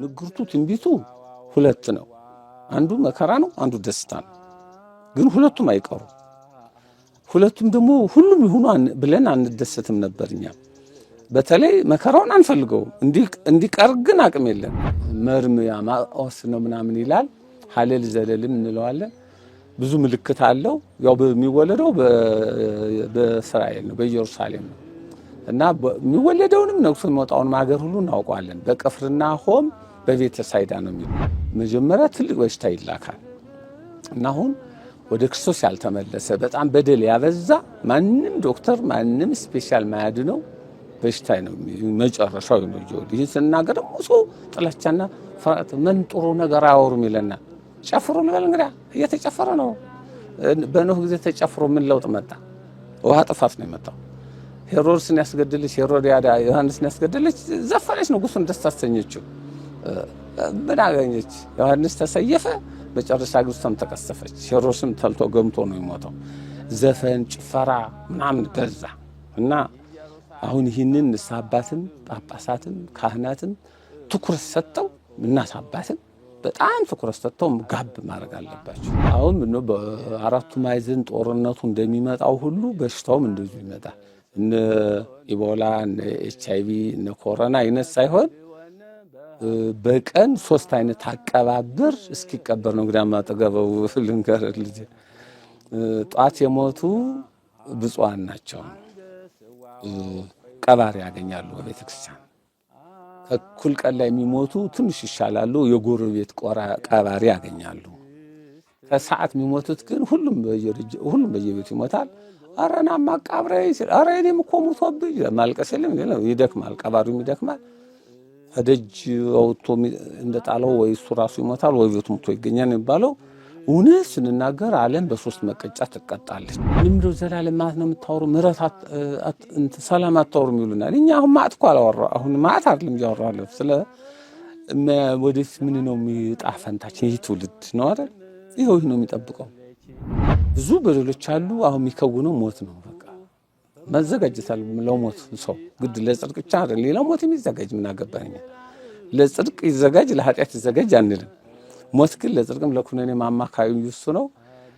ንግርቱ ትንቢቱ ሁለት ነው። አንዱ መከራ ነው፣ አንዱ ደስታ ነው። ግን ሁለቱም አይቀሩ። ሁለቱም ደግሞ ሁሉም ይሁኑ ብለን አንደሰትም ነበርኛ። በተለይ መከራውን አንፈልገው እንዲቀር ግን አቅም የለም። መርምያ ማኦስ ነው ምናምን ይላል። ሐሌል ዘለልም እንለዋለን። ብዙ ምልክት አለው። ያው በሚወለደው በእስራኤል ነው፣ በኢየሩሳሌም ነው እና የሚወለደውንም ነግሶ የሚወጣውን ሀገር ሁሉ እናውቀዋለን። በቅፍርናሆም በቤተ ሳይዳ ነው የሚለው። መጀመሪያ ትልቅ በሽታ ይላካል እና አሁን ወደ ክርስቶስ ያልተመለሰ በጣም በደል ያበዛ ማንም ዶክተር ማንም ስፔሻል ማያድነው በሽታ ነው መጨረሻው ነው። ይሄን ስናገር ደግሞ ሰው ጥላቻና ፍርሃት ምን ጥሩ ነገር አያወሩም ይለናል። ጨፍሮ ልበል እንግዲህ እየተጨፈረ ነው። በኖህ ጊዜ ተጨፍሮ ምን ለውጥ መጣ? ውሃ ጥፋት ነው የመጣው። ሄሮድስን ያስገደለች ሄሮድያዳ ዮሐንስን ያስገደለች ዘፈነች፣ ንጉሱን ደስ አሰኘችው። ምን አገኘች? ዮሐንስ ተሰየፈ፣ በጨረሻ ግብፅም ተቀሰፈች። ሄሮድስም ተልቶ ገምቶ ነው የሞተው። ዘፈን ጭፈራ ምናምን በዛ እና አሁን ይህንን ንስሐ አባትም ጳጳሳትም ካህናትም ትኩረት ሰጥተው እናት አባትም በጣም ትኩረት ሰጥተው ጋብ ማድረግ አለባቸው። አሁን ነው በአራቱ ማዕዘን ጦርነቱ እንደሚመጣው ሁሉ በሽታውም እንደዚሁ ይመጣል። እነ ኢቦላ እነ ኤችአይቪ እነ ኮሮና አይነት ሳይሆን በቀን 3 አይነት አቀባበር እስኪቀበር ነው። እንግዲህ ማጠገበው ልንገር ልጅ ጧት የሞቱ ብፁዓን ናቸው፣ ቀባሪ ያገኛሉ በቤተክርስቲያን። እኩል ቀን ላይ የሚሞቱ ትንሽ ይሻላሉ፣ የጎረቤት ቀባሪ ያገኛሉ። ከሰዓት የሚሞቱት ግን ሁሉም በየቤቱ ይሞታል። አረና ማቃብሬ አረ እኔም እኮ ሞቶብኝ ማልቀስ የለም ይደክማል፣ ቀባሪውም ይደክማል። ከደጅ አውጥቶ እንደጣለው ወይ እሱ ራሱ ይሞታል ወይ ቤቱ ሞቶ ይገኛል የሚባለው እውነት ስንናገር ዓለም በ3 መቀጫ ትቀጣለች። ምንድነው ዘላለም ማለት ነው የምታወሩ ምሕረት ሰላም አታወሩም ይሉናል። እኛ አሁን ማዕት እኮ አላወራ አሁን ማዕት አይደለም እያወራለሁ ስለ ወደፊት ምን ነው የሚጣፈንታችን ይህ ትውልድ ነው አይደል? ይሄው ነው የሚጠብቀው። ብዙ በደሎች አሉ። አሁን የሚከውነው ሞት ነው። በቃ መዘጋጀታል ለሞት ሰው ግድ ለጽድቅ ብቻ አይደል ሌላ ሞት የሚዘጋጅ ምን አገባኝ። ለጽድቅ ይዘጋጅ ለኃጢአት ይዘጋጅ አንልም። ሞት ግን ለጽድቅም ለኩነኔ ማማካዩ እሱ ነው።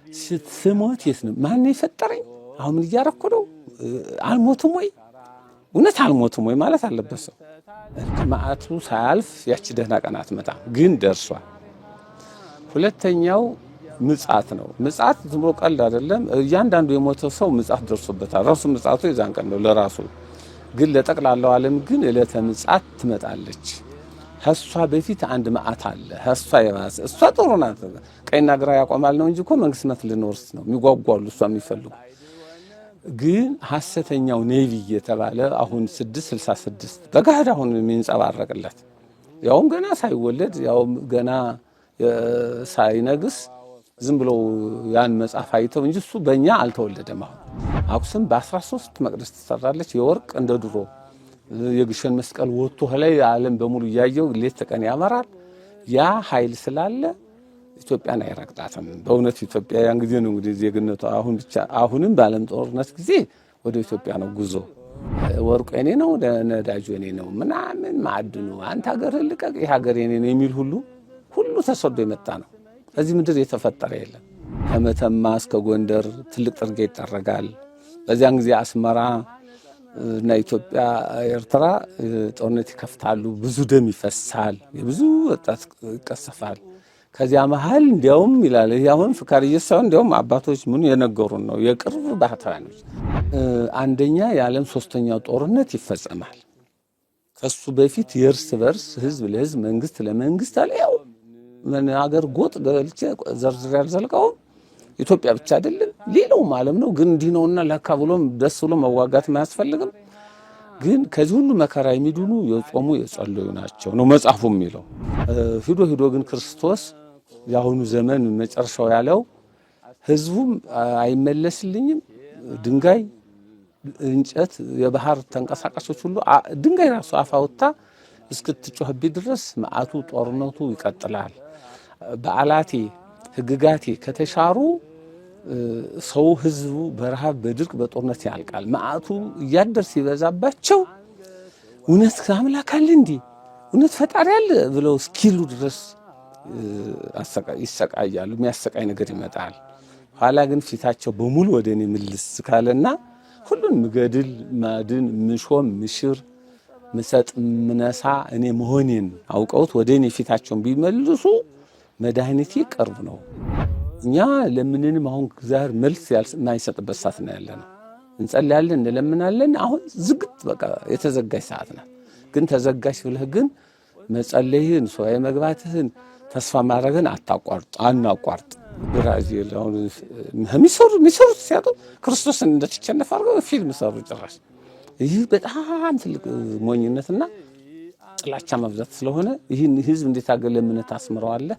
ስትሞት የት ነው ማን የፈጠረኝ? አሁን ምን እያረኩ ነው? አልሞትም ወይ እውነት አልሞትም ወይ ማለት አለበት ሰው። መዓቱ ሳያልፍ ያቺ ደህና ቀን አትመጣም፣ ግን ደርሷል። ሁለተኛው ምጽአት ነው። ምጽአት ዝም ብሎ ቀልድ አይደለም። እያንዳንዱ የሞተው ሰው ምጽአት ደርሶበታል። ራሱ ምጽአቱ የዛን ቀን ነው ለራሱ። ግን ለጠቅላላው ዓለም ግን ዕለተ ምጽአት ትመጣለች። ከሷ በፊት አንድ መዓት አለ። ከሷ የባሰ እሷ ጥሩ ናት። ቀኝና ግራ ያቆማል ነው እንጂ እኮ መንግስትነት ልንወርስ ነው የሚጓጓሉ እሷ የሚፈልጉ። ግን ሐሰተኛው ነቢይ የተባለ አሁን 666 በጋድ አሁን የሚንጸባረቅለት ያውም ገና ሳይወለድ ያውም ገና ሳይነግስ ዝም ብሎ ያን መጽሐፍ አይተው እንጂ እሱ በእኛ አልተወለደም። አሁን አክሱም በ13 መቅደስ ተሰራለች የወርቅ እንደ ድሮ። የግሸን መስቀል ወጥቶ ላይ ዓለም በሙሉ ያየው ሌት ተቀን ያመራል። ያ ኃይል ስላለ ኢትዮጵያን አይረግጣትም። በእውነት ኢትዮጵያ ያን ጊዜ ነው እንግዲህ ዜግነቷ አሁን ብቻ አሁንም በዓለም ጦርነት ጊዜ ወደ ኢትዮጵያ ነው ጉዞ። ወርቁ የኔ ነው፣ ነዳጁ የኔ ነው፣ ምናምን ማዕድኑ አንተ ሀገር ልቀቅ ይሄ ሀገር የኔ ነው የሚል ሁሉ ተሰዶ የመጣ ነው። እዚህ ምድር የተፈጠረ የለም። ከመተማ እስከ ጎንደር ትልቅ ጥርጊያ ይጠረጋል። በዚያን ጊዜ አስመራ እና ኢትዮጵያ ኤርትራ ጦርነት ይከፍታሉ። ብዙ ደም ይፈሳል፣ ብዙ ወጣት ይቀሰፋል። ከዚያ መሃል እንዲያውም ይላል አሁን ፍቃር እየሳውን እንዲያውም አባቶች ምን የነገሩን ነው የቅርብ ባህታውያኖች አንደኛ የዓለም 3ኛው ጦርነት ይፈጸማል። ከሱ በፊት የእርስ በርስ ህዝብ ለህዝብ መንግስት ለመንግስት አለ። ያው ምን ሀገር ጎጥ ገልጬ ዘርዝር ያልዘልቀው ኢትዮጵያ ብቻ አይደለም ሌላውም ዓለም ነው። ግን እንዲህ ነውና ለካ ብሎም ደስ ብሎ መዋጋት ማያስፈልግም። ግን ከዚህ ሁሉ መከራ የሚድኑ የጾሙ የጸለዩ ናቸው ነው መጽሐፉ የሚለው። ሂዶ ግን ክርስቶስ ያሁኑ ዘመን መጨረሻው ያለው ህዝቡም አይመለስልኝም፣ ድንጋይ እንጨት የባህር ተንቀሳቃሾች ሁሉ ድንጋይ ራሱ አፋውታ እስክትጮህብኝ ድረስ መዓቱ ጦርነቱ ይቀጥላል። በዓላቴ ህግጋቴ ከተሻሩ ሰው ህዝቡ በረሃብ በድርቅ በጦርነት ያልቃል። መዓቱ እያደር ሲበዛባቸው እውነት አምላክ አለ እንዴ እውነት ፈጣሪ አለ ብለው እስኪሉ ድረስ ይሰቃያሉ። የሚያሰቃይ ነገር ይመጣል። ኋላ ግን ፊታቸው በሙሉ ወደ እኔ ምልስ ካለና ሁሉን ምገድል ማድን ምሾም ምሽር ምሰጥ ምነሳ እኔ መሆኔን አውቀውት ወደ እኔ ፊታቸውን ቢመልሱ መድኃኒቴ ቅርብ ነው። እኛ ለምንንም አሁን እግዚአብሔር መልስ የማይሰጥበት ሰዓት ነው ያለነው። እንጸልያለን እንለምናለን። አሁን ዝግት በቃ የተዘጋች ሰዓት ናት። ግን ተዘጋች ብለህ ግን መጸለይህን ሱባኤ መግባትህን ተስፋ ማድረግን አናቋርጥ። ብራዚል አሁን የሚሰሩት ሲያጡ ክርስቶስን እንደተቸነፈ አድርገው ፊልም ሰሩ ጭራሽ። ይህ በጣም ትልቅ ሞኝነትና ጥላቻ መብዛት ስለሆነ ይህን ህዝብ እንዴት አገለ እምነት አስምረዋለህ?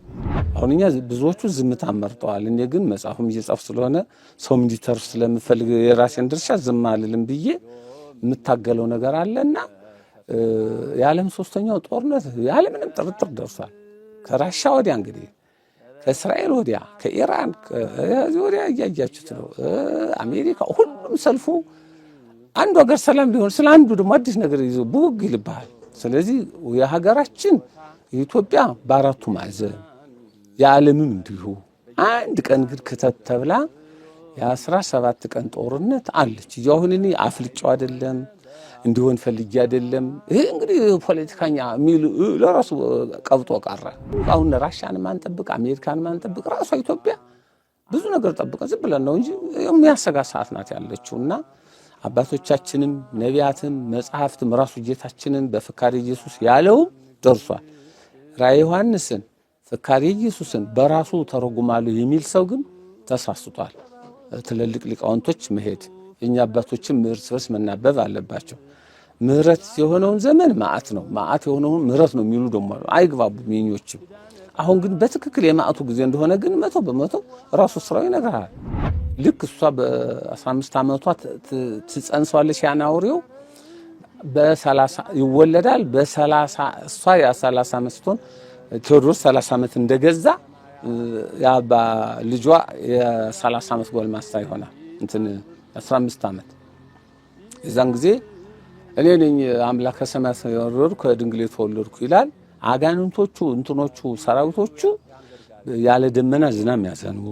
አሁን እኛ ብዙዎቹ ዝምታ መርጠዋል። እኔ ግን መጽሐፉም እየጻፍ ስለሆነ ሰውም እንዲተርፍ ስለምፈልግ የራሴን ድርሻ ዝም አልልም ብዬ የምታገለው ነገር አለና የዓለም ሶስተኛው ጦርነት ያለምንም ጥርጥር ደርሷል። ከራሻ ወዲያ እንግዲህ ከእስራኤል ወዲያ ከኢራን ከዚህ ወዲያ እያያችሁት ነው። አሜሪካ ሁሉም ሰልፉ አንዱ ሀገር ሰላም ሊሆን ስለ አንዱ ደግሞ አዲስ ነገር ይዞ ብውግ ይልብሃል። ስለዚህ የሀገራችን ኢትዮጵያ በአራቱ ማዕዘን የዓለምም እንዲሁ አንድ ቀን ግን ከተት ተብላ የ17 ቀን ጦርነት አለች። አሁን እኔ አፍልጫው አይደለም እንዲሆን ፈልጌ አይደለም። ይሄ እንግዲህ ፖለቲካኛ ሚል ለራሱ ቀብጦ ቀረ። አሁን ራሻን ማንጠብቅ አሜሪካን ማንጠብቅ ራሷ ኢትዮጵያ ብዙ ነገር ጠብቀ ዝም ብለን ነው እንጂ የሚያሰጋ ሰዓት ናት ያለችውና አባቶቻችንም ነቢያትም መጽሐፍትም ራሱ ጌታችንን በፍካሬ ኢየሱስ ያለው ደርሷል። ራእየ ዮሐንስን ፍካሬ ኢየሱስን በራሱ ተረጉማሉ የሚል ሰው ግን ተሳስቷል። ትልልቅ ሊቃውንቶች መሄድ የኛ አባቶችም እርስ በርስ መናበብ አለባቸው። ምህረት የሆነውን ዘመን ማዕት ነው፣ ማዕት የሆነውን ምህረት ነው የሚሉ ደግሞ አይግባቡም የኞችም። አሁን ግን በትክክል የማዕቱ ጊዜ እንደሆነ ግን 100% ራሱ ስራው ይነግራል። ልክ እሷ በ15 ዓመቷ ትጸንሷለች ያን አውሬው በ30 ይወለዳል። በ30 እሷ ያ30 ዓመት ስትሆን ቴዎድሮስ 30 ዓመት እንደገዛ ያ ልጇ የ30 ዓመት ጎልማሳ ይሆናል። እንትን 15 ዓመት የዛን ጊዜ እኔ ነኝ አምላከ ሰማያት የወረድኩ ከድንግል የተወለድኩ ይላል። አጋንንቶቹ እንትኖቹ ሰራዊቶቹ ያለ ደመና ዝናብ የሚያዘንቡ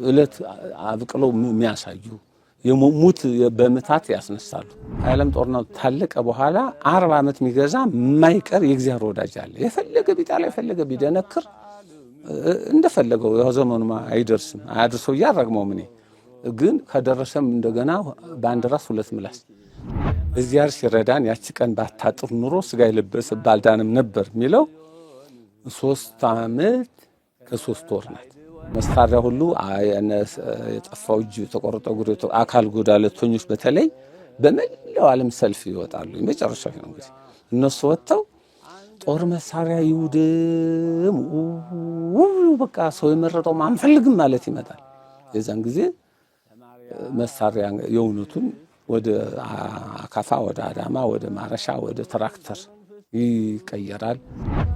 እለት አብቅለው የሚያሳዩ የሙት በመታት ያስነሳሉ። ዓለም ጦርነቱ ታለቀ በኋላ 40 ዓመት የሚገዛ የማይቀር የእግዚአብሔር ወዳጅ አለ። የፈለገ ቢጣላ የፈለገ ቢደነክር እንደፈለገው ያው ዘመኑ አይደርስም አያድርሰው ያረግመው ምን ግን ከደረሰም እንደገና በአንድ ራስ ሁለት ምላስ እግዚአብሔር ሲረዳን ያቺ ቀን ባታጥር ኑሮ ስጋ የለበሰ ባልዳንም ነበር የሚለው 3 ዓመት ከ3 ወር ናት። መሳሪያ ሁሉ የጠፋው እጅ የተቆረጠ እግር አካል ጉዳተኞች በተለይ በመላው ዓለም ሰልፍ ይወጣሉ። የመጨረሻው ነው እንግዲህ እነሱ ወጥተው ጦር መሳሪያ ይውደም በቃ ሰው የመረጠው አንፈልግም ማለት ይመጣል። የዛን ጊዜ መሳሪያ የውነቱን ወደ አካፋ ወደ አዳማ ወደ ማረሻ ወደ ትራክተር ይቀየራል።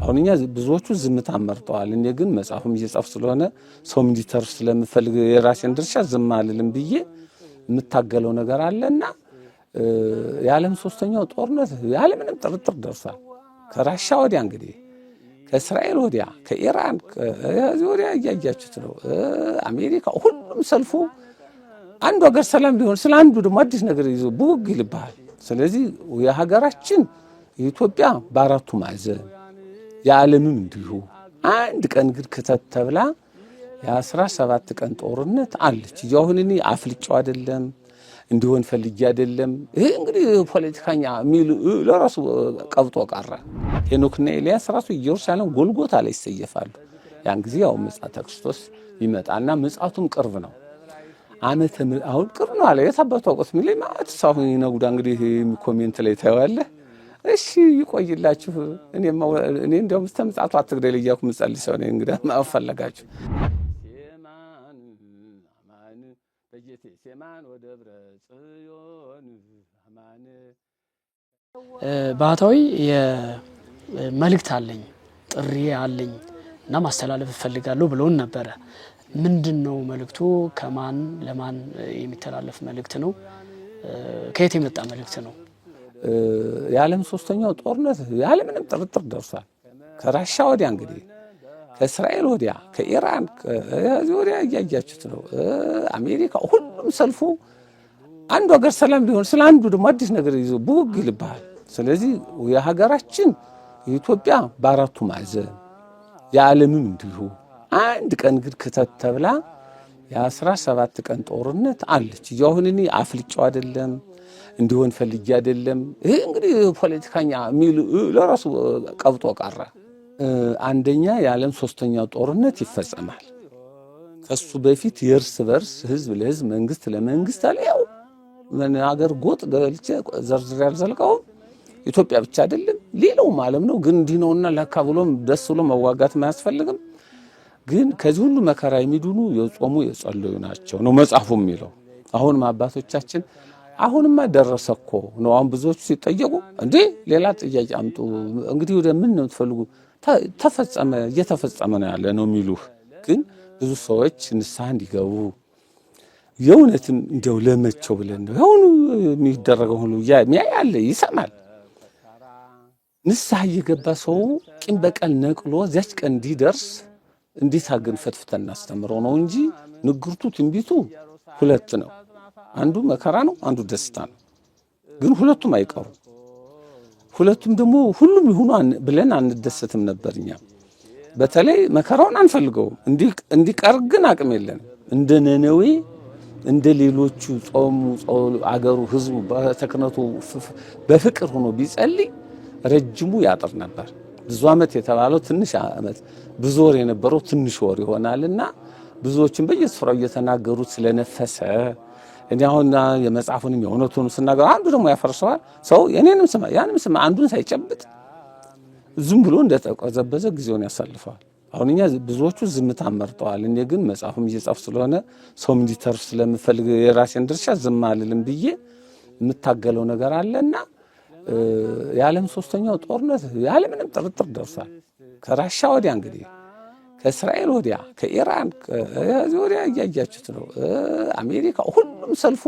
አሁን እኛ ብዙዎቹ ዝምታ መርጠዋል። እኔ ግን መጽሐፉም እየጻፍ ስለሆነ ሰውም እንዲተርፍ ስለምፈልግ የራሴን ድርሻ ዝም አልልም ብዬ የምታገለው ነገር አለና የዓለም ሶስተኛው ጦርነት ያለምንም ጥርጥር ደርሷል። ከራሻ ወዲያ እንግዲህ ከእስራኤል ወዲያ ከኢራን ከዚህ ወዲያ እያያችሁት ነው። አሜሪካ ሁሉም ሰልፉ አንዱ ሀገር ሰላም ሊሆን ስለ አንዱ ደግሞ አዲስ ነገር ይዞ ብውግ ይልብሃል። ስለዚህ የሀገራችን ኢትዮጵያ በአራቱ ማዕዘን የዓለምም እንዲሁ አንድ ቀን ግን ከተት ተብላ የ17 ቀን ጦርነት አለች። አሁን እኔ አፍልጫው አይደለም እንዲሆን ፈልጌ አይደለም። ይሄ እንግዲህ ፖለቲካኛ ሚል ለራሱ ቀብጦ ቀረ። ሄኖክና ኤልያስ ራሱ ኢየሩሳሌም ጎልጎታ ላይ ይሰየፋሉ። ያን ጊዜ ያው ምጽአተ ክርስቶስ ይመጣና ምጽአቱም ቅርብ ነው። ዓመተ አሁን ቅርብ ነው አለ የታባቱ አውቆት ሚለኝ ማለት ሳሁ ይነጉዳ እንግዲህ ኮሜንት ላይ ታያለህ። እሺ ይቆይላችሁ። እኔ እንደውም ምጽአቱ አትግደል እያልኩ ምጸልይ ሰው ነኝ። እንግዲህ ማፈለጋችሁ ባህታዊ የመልእክት አለኝ ጥሪ አለኝ እና ማስተላለፍ እፈልጋለሁ ብለውን ነበረ። ምንድነው መልእክቱ? ከማን ለማን የሚተላለፍ መልእክት ነው? ከየት የመጣ መልእክት ነው? የዓለም ሶስተኛው ጦርነት ያለምንም ጥርጥር ደርሷል። ከራሻ ወዲያ እንግዲህ ከእስራኤል ወዲያ ከኢራን ከዚህ ወዲያ እያያችሁት ነው። አሜሪካ ሁሉም ሰልፉ አንዱ ሀገር ሰላም ሊሆን ስለ አንዱ ደግሞ አዲስ ነገር ይዞ ብውግ ይልባል። ስለዚህ የሀገራችን የኢትዮጵያ በአራቱ ማዕዘን የዓለምም እንዲሁ አንድ ቀን ግን ክተት ተብላ የ17 ቀን ጦርነት አለች። አሁን እኔ አፍልጫው አይደለም እንዲሆን ፈልጌ አይደለም። ይሄ እንግዲህ ፖለቲካኛ የሚል ለራሱ ቀብጦ ቀረ። አንደኛ የዓለም ሶስተኛው ጦርነት ይፈጸማል። ከሱ በፊት የእርስ በርስ ህዝብ ለህዝብ መንግስት ለመንግስት አለ። ያው ምን ሀገር ጎጥ ገልጬ ዘርዝሬ ያልዘልቀው ኢትዮጵያ ብቻ አይደለም ሌላውም ዓለም ነው። ግን እንዲህ ነውና ለካ ብሎም ደስ ብሎ መዋጋት ማያስፈልግም። ግን ከዚህ ሁሉ መከራ የሚድኑ የጾሙ የጸለዩ ናቸው ነው መጽሐፉ የሚለው። አሁንም አባቶቻችን አሁንማ ደረሰኮ ነው። አሁን ብዙዎቹ ሲጠየቁ እንዴ ሌላ ጥያቄ አምጡ እንግዲህ ወደ ምን ነው የምትፈልጉ? ተፈጸመ እየተፈጸመ ነው ያለ ነው የሚሉህ። ግን ብዙ ሰዎች ንስሐ እንዲገቡ የእውነትም እንደው ለመቸው ብለን ነው አሁን የሚደረገው ሁሉ ያያለ ይሰማል። ንስሐ እየገባ ሰው ቂም በቀል ነቅሎ እዚያች ቀን እንዲደርስ እንዴት አገን ፈትፍተን እናስተምረው ነው እንጂ ንግርቱ ትንቢቱ ሁለት ነው። አንዱ መከራ ነው፣ አንዱ ደስታ ነው። ግን ሁለቱም አይቀሩ። ሁለቱም ደግሞ ሁሉም ይሁኑ ብለን አንደሰትም ነበርኛ። በተለይ መከራውን አንፈልገውም። እንዲቀር ግን አቅም የለንም። እንደ ነነዌ እንደ ሌሎቹ ጾሙ አገሩ ህዝቡ በተክነቱ በፍቅር ሆኖ ቢጸልይ ረጅሙ ያጥር ነበር። ብዙ ዓመት የተባለው ትንሽ ዓመት፣ ብዙ ወር የነበረው ትንሽ ወር ይሆናልና ብዙዎችን በየስፍራው እየተናገሩት ስለነፈሰ እኔ አሁን የመጽሐፉንም የእውነቱን ስናገር አንዱ ደግሞ ያፈርሰዋል። ሰው የኔንም ስማ ያንም ስማ አንዱን ሳይጨብጥ ዝም ብሎ እንደተቆዘበዘ ጊዜውን ያሳልፈዋል። አሁን እኛ ብዙዎቹ ዝምታ መርጠዋል። እኔ ግን መጽሐፉም እየጻፍ ስለሆነ ሰውም እንዲተርፍ ስለምፈልግ የራሴን ድርሻ ዝም አልልም ብዬ የምታገለው ነገር አለና የዓለም ሶስተኛው ጦርነት ያለምንም ጥርጥር ደርሷል። ከራሻ ወዲያ እንግዲህ ከእስራኤል ወዲያ ከኢራን ከዚህ ወዲያ እያያችሁት ነው። አሜሪካ ሁሉም ሰልፉ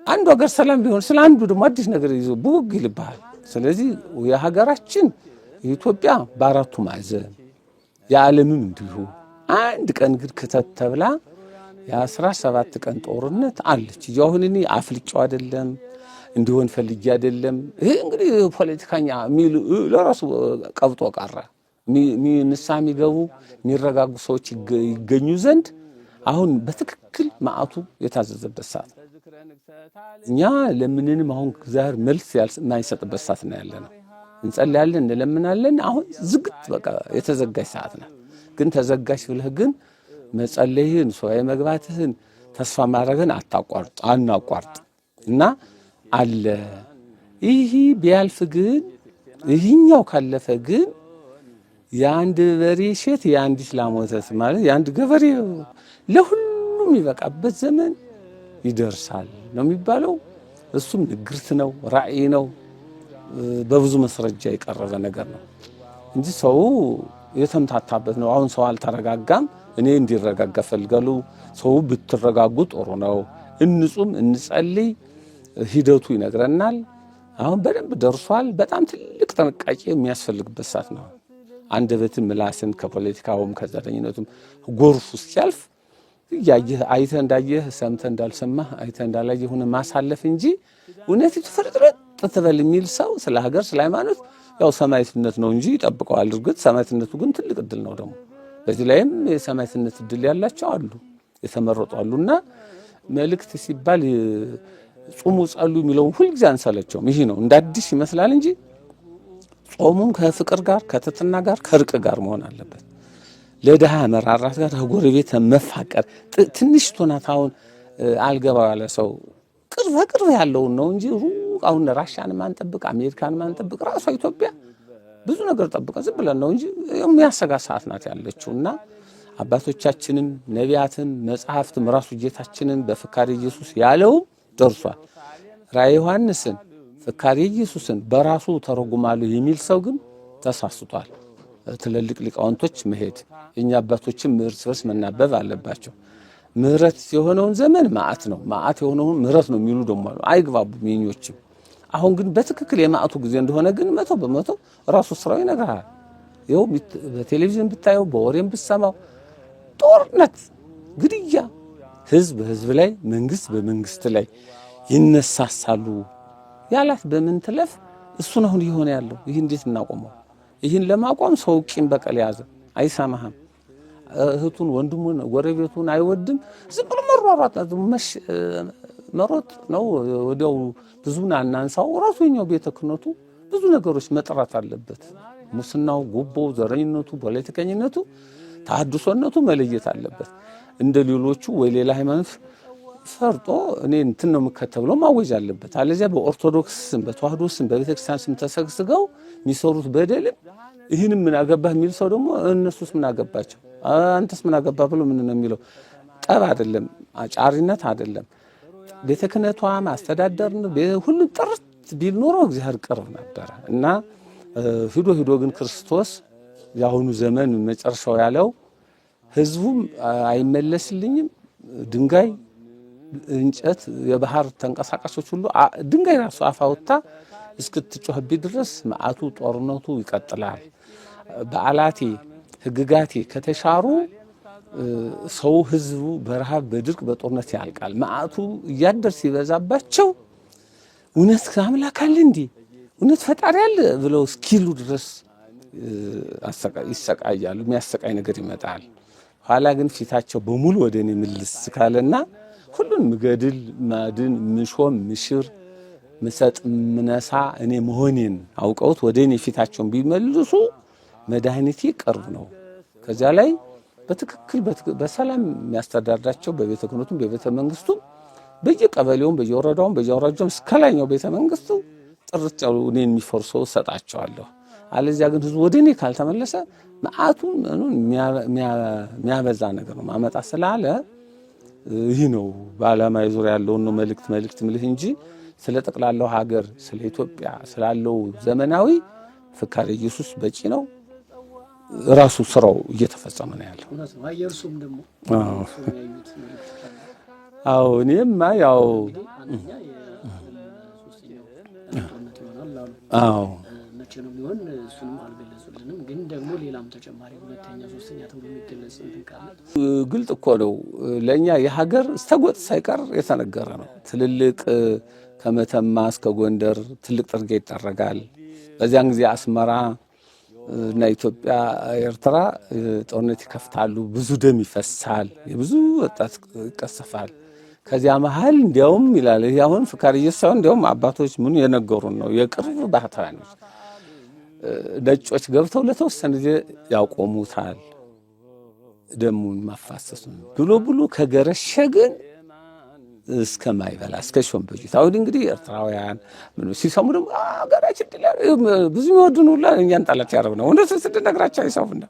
አንዱ ሀገር ሰላም ሊሆን ስለ አንዱ ደግሞ አዲስ ነገር ይዞ ብውግ ይልባል። ስለዚህ የሀገራችን የኢትዮጵያ በአራቱ ማዕዘን የዓለምም እንዲሁ አንድ ቀን ግን ክተት ተብላ የ17 ቀን ጦርነት አለች። አሁን እኔ አፍልጫው አይደለም እንዲሆን ፈልጌ አይደለም። ይሄ እንግዲህ ፖለቲካኛ የሚል ለራሱ ቀብጦ ቀረ። ንስሐ የሚገቡ የሚረጋጉ ሰዎች ይገኙ ዘንድ አሁን በትክክል መዓቱ የታዘዘበት ሰዓት፣ እኛ ለምንንም አሁን እግዚአብሔር መልስ የማይሰጥበት ሰዓት ነው ያለነው። እንጸልያለን እንለምናለን። አሁን ዝግት በቃ የተዘጋች ሰዓት ናት። ግን ተዘጋች ብለህ ግን መጸለይህን ሱባኤ መግባትህን ተስፋ ማድረግን አናቋርጥ እና አለ። ይህ ቢያልፍ ግን ይህኛው ካለፈ ግን የአንድ በሬ ሼት የአንዲት ላም ወተት ማለት የአንድ ገበሬ ለሁሉም ይበቃበት ዘመን ይደርሳል ነው የሚባለው። እሱም ንግርት ነው፣ ራእይ ነው፣ በብዙ መስረጃ የቀረበ ነገር ነው እንጂ ሰው የተምታታበት ነው። አሁን ሰው አልተረጋጋም። እኔ እንዲረጋጋ ፈልጋለሁ። ሰው ብትረጋጉ ጥሩ ነው። እንጹም፣ እንጸልይ፣ ሂደቱ ይነግረናል። አሁን በደንብ ደርሷል። በጣም ትልቅ ጥንቃቄ የሚያስፈልግበት ሰዓት ነው። አንደበትን ምላስን ከፖለቲካውም ከዘረኝነቱም ጎርፍ ውስጥ ሲያልፍ ያየህ አይተህ እንዳየህ ሰምተህ እንዳልሰማህ አይተህ እንዳላየህ ሆነ ማሳለፍ እንጂ እውነቱ ፍርጥርጥ ትበል የሚል ሰው ስለ ሀገር ስለ ሃይማኖት ያው ሰማዕትነት ነው እንጂ ይጠብቀዋል። እርግጥ ሰማዕትነቱ ግን ትልቅ እድል ነው። ደግሞ በዚህ ላይም የሰማዕትነት እድል ያላቸው አሉ፣ የተመረጡ አሉና መልእክት ሲባል ጾሙ ጸሉ የሚለውን ሁልጊዜ አንሰለቸውም። ይሄ ነው እንደ አዲስ ይመስላል እንጂ ጾሙም ከፍቅር ጋር ከትትና ጋር ከርቅ ጋር መሆን አለበት። ለድሃ መራራት ጋር ከጎረቤት መፋቀር ትንሽ ቶናታውን አልገባው ያለ ሰው ቅርብ ያለውን ነው እንጂ ሩቅ አሁን ራሻን ማንጠብቅ አሜሪካን ማንጠብቅ ራሷ ኢትዮጵያ ብዙ ነገር ጠብቀ ዝም ብለን ነው እንጂ የሚያሰጋ ሰዓት ናት ያለችውና አባቶቻችንም ነቢያትን መጽሐፍትም ራሱ ጌታችንን በፍካሬ ኢየሱስ ያለው ደርሷል። ራእየ ዮሐንስን ፍካሬ ኢየሱስን በራሱ ተረጉማሉ የሚል ሰው ግን ተሳስቷል። ትልልቅ ሊቃውንቶች መሄድ የኛ አባቶችም እርስ በርስ መናበብ አለባቸው። ምህረት የሆነውን ዘመን መዓት ነው፣ መዓት የሆነውን ምህረት ነው የሚሉ ደግሞ አይግባቡም። የኞችም አሁን ግን በትክክል የማዕቱ ጊዜ እንደሆነ ግን 100% ራሱ ስራው ይነግራል። ይኸው በቴሌቪዥን ብታየው በወሬም ብትሰማው ጦርነት፣ ግድያ፣ ህዝብ በህዝብ ላይ መንግስት በመንግስት ላይ ይነሳሳሉ። ያላት በምን ትለፍ? እሱን አሁን ይሆነ ያለው ይህ እንዴት እናቆመው? ይህን ለማቆም ሰው ቂም በቀል ያዘ፣ አይሰማህም። እህቱን፣ ወንድሙን፣ ጎረቤቱን አይወድም። ዝም ብሎ መሮጥ ነው። ወዲያው ብዙን አናንሳው። ራሱ የኛው ቤተ ክህነቱ ብዙ ነገሮች መጥራት አለበት። ሙስናው፣ ጉቦው፣ ዘረኝነቱ፣ ፖለቲከኝነቱ፣ ተሐድሶነቱ መለየት አለበት። እንደ ሌሎቹ ወይ ሌላ ሃይማኖት ፈርጦ እኔ እንትን ነው የምከተለው ማወጅ አለበት። አለዚያ በኦርቶዶክስ ስም በተዋህዶ ስም በቤተክርስቲያን ስም ተሰግስገው የሚሰሩት በደልም ይህንም ምን አገባህ የሚል ሰው ደግሞ እነሱስ ምን አገባቸው አንተስ ምን አገባህ ብሎ ምን ነው የሚለው? ጠብ አይደለም፣ አጫሪነት አይደለም። ቤተ ክህነቷ ማስተዳደርን ሁሉም ጥርት ቢል ኖሮ እግዚአብሔር ቅርብ ነበረ እና ሂዶ ግን ክርስቶስ የአሁኑ ዘመን መጨረሻው ያለው ህዝቡም አይመለስልኝም፣ ድንጋይ፣ እንጨት፣ የባህር ተንቀሳቃሾች ሁሉ ድንጋይ ራሱ አፋውታ እስክትጮህብኝ ድረስ መዓቱ ጦርነቱ ይቀጥላል። በዓላቴ ህግጋቴ ከተሻሩ ሰው ህዝቡ በረሃብ በድርቅ በጦርነት ያልቃል። መዓቱ እያደር ሲበዛባቸው እውነት አምላክ አለ እንዴ እውነት ፈጣሪ አለ ብለው እስኪሉ ድረስ ይሰቃያሉ። የሚያሰቃይ ነገር ይመጣል። ኋላ ግን ፊታቸው በሙሉ ወደ እኔ ምልስ ካለና ሁሉን ምገድል ማድን ምሾም ምሽር ምሰጥ ምነሳ እኔ መሆኔን አውቀውት ወደ እኔ ፊታቸውን ቢመልሱ መድኃኒቴ ቅርብ ነው። ከዚያ ላይ በትክክል በሰላም የሚያስተዳድራቸው በቤተ ክህነቱም በቤተ መንግስቱም በየቀበሌውም በየወረዳውም በየአውራጃውም እስከላይኛው ቤተ መንግስቱ ጥርት ያሉ እኔን የሚፈርሶ ሰጣቸዋለሁ። አለዚያ ግን ህዝቡ ወደ እኔ ካልተመለሰ መዓቱን የሚያበዛ ነገር ነው ማመጣ ስላለ ይህ ነው በዓላማ ዙሪያ ያለውን ነው መልእክት ምልህ እንጂ ስለ ጠቅላላው ሀገር ስለ ኢትዮጵያ ስላለው ዘመናዊ ፍካሬ ኢየሱስ በቂ ነው። ራሱ ስራው እየተፈጸመ ነው ያለው። አዎ እኔማ ያው አዎ መቼ ነው የሚሆን እሱንም አልገለጹልንም። ግን ደግሞ ሌላም ተጨማሪ ሁለተኛ ሶስተኛ ተብሎ የሚገለጽ እንትን ካለ ግልጥ እኮ ነው ለእኛ የሀገር እስተጎጥ ሳይቀር የተነገረ ነው። ትልልቅ ከመተማ እስከ ጎንደር ትልቅ ጥርጌ ይጠረጋል። በዚያን ጊዜ አስመራ እና ኢትዮጵያ ኤርትራ ጦርነት ይከፍታሉ። ብዙ ደም ይፈሳል፣ የብዙ ወጣት ይቀሰፋል። ከዚያ መሃል እንዲያውም ይላል ይሄ አሁን ፍካሬ ኢየሱስ ሳይሆን እንዲያውም አባቶች ምን የነገሩን ነው የቅርብ ባህታውያኖች ነጮች ገብተው ለተወሰነ ጊዜ ያቆሙታል ደሙን ማፋሰሱን ብሎ ከገረሸግን እስከማይበላ እስከ ሾምበጅት አሁን እንግዲህ ኤርትራውያን ምን ሲሰሙ ደግሞ አገራችን ብዙ የሚወዱን ሁላ እኛን ጠላት ያረብ ነው እንደሱ ስንነግራቸው አይሰሙና